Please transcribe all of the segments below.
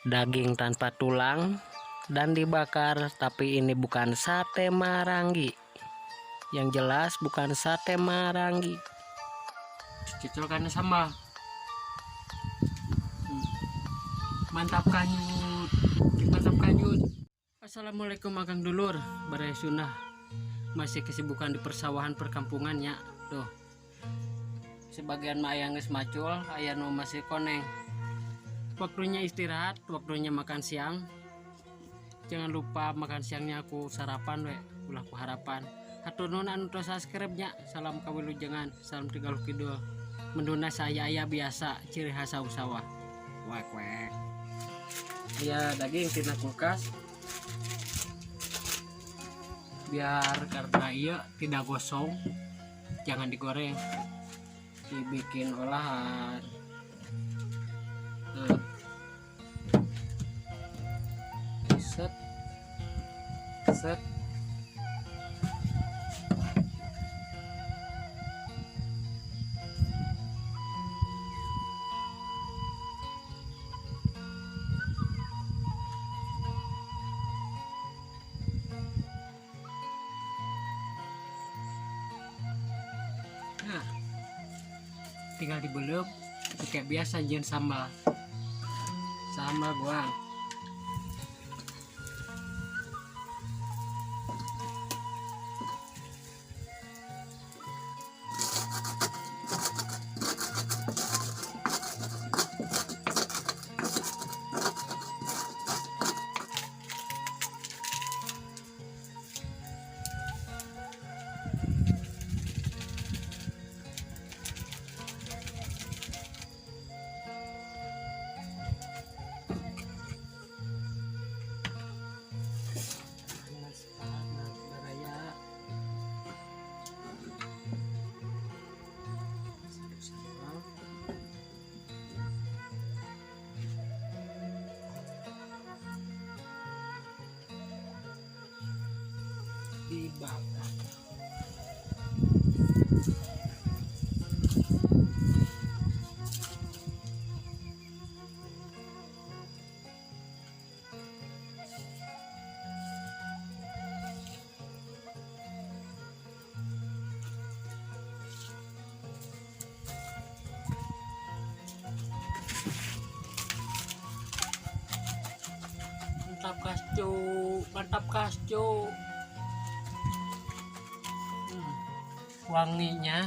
daging tanpa tulang dan dibakar, tapi ini bukan sate Marangi. Yang jelas bukan sate Marangi. Cocokannya sama. Mantap kanyut, mantap kanyut. Assalamualaikum akang dulur, baraya sunah. Masih kesibukan di persawahan perkampungannya. Tuh. Sebagian mah aya geus macul, aya nu masih koneng. Waktunya istirahat, waktunya makan siang. Jangan lupa makan siangnya aku sarapan we, ulah ku harapan. Hatur nuhun anu tos subscribe-nya. Salam kawilujengan, salam Tigaluh Kidul. Menduna saya aya biasa, ciri khas sawah. Wek wek. Aya daging tina kulkas. Biar karena iya tidak gosong, jangan digoreng, dibikin olahan. Set set. Nah, tinggal dibeluk kayak biasa jen sambal goang. Dibakar. Mantap kascu, mantap kascu. Wanginya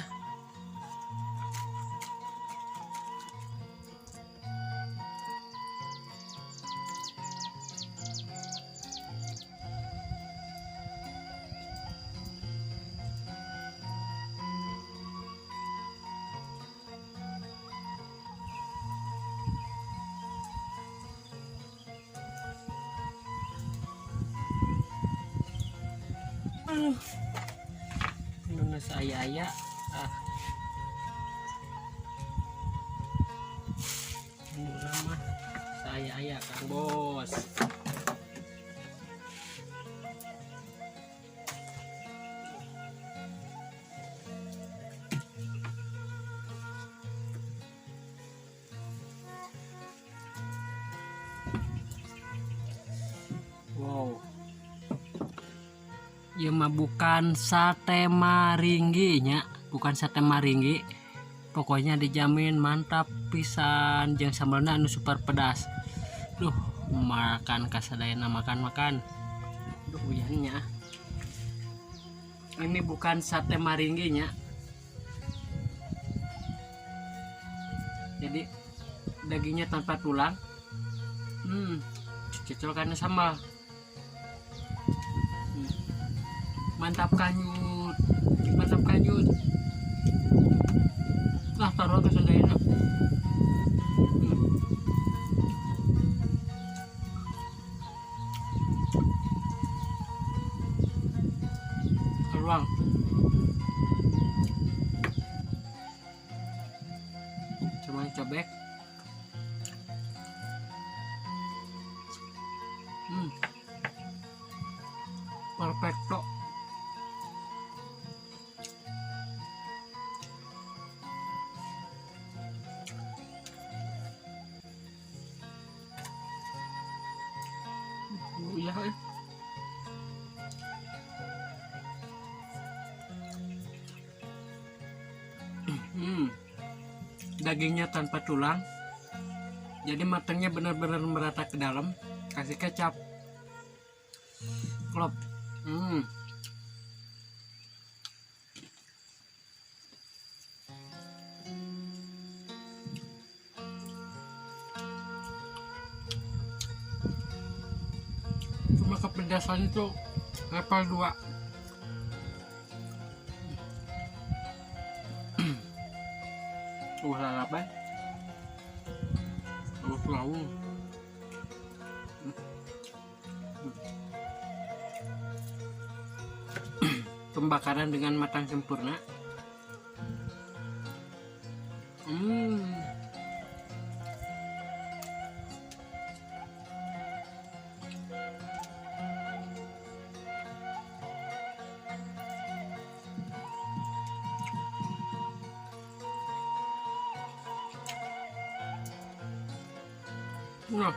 nuna saya nuna mah saya Kang Bos. Wow, ya mah bukan sate Maringgi nya, bukan sate Maringgi. Pokoknya dijamin mantap pisan, jeung sambalna anu super pedas. Duh, makan kasadayana makan. Duh, uyannya. Ini bukan sate Maringgi nya. Jadi dagingnya tanpa tulang. Cocokannya sama. Mantap kanyut, mantap kanyut. Lah taruh ke sendayana. Keruang. Coba cobek. Perfecto. ya. Dagingnya tanpa tulang, jadi matangnya benar-benar merata ke dalam. Kasih kecap, klop. Cuma kepedasan itu level 2. Lalaban. Laung. Pembakaran dengan matang sempurna. Nah,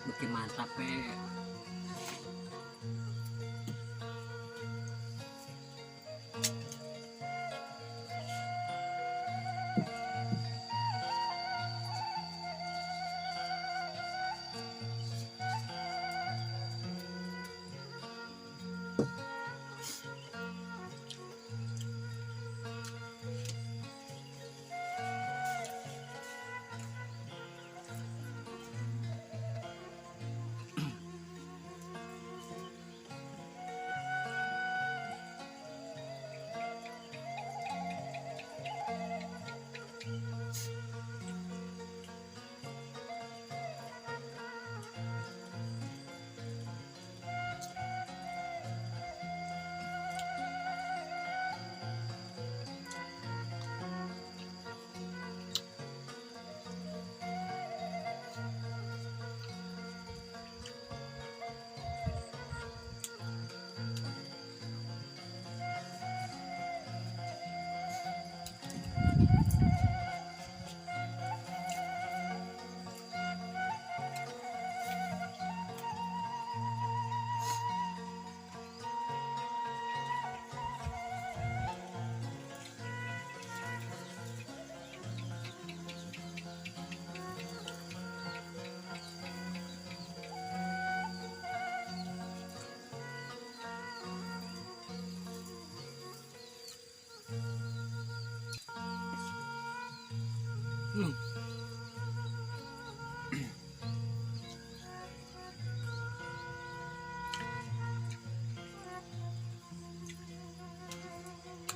bikin mantap ya.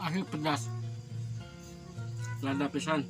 Akhir pedas, lada pisan.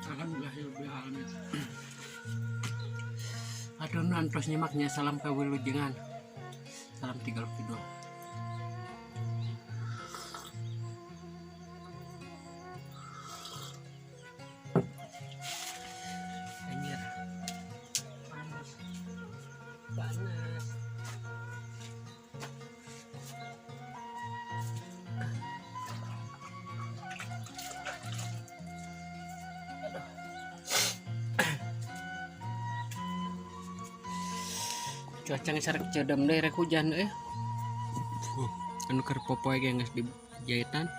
Alhamdulillahirobbilalamin. Aduh nantos nyimaknya salam kawilujengan. Salam 32. Anjir. Panas. Panas. Cuaca ngesarak cedem deh rek hujan anu keur popoe ge geus di jahitan.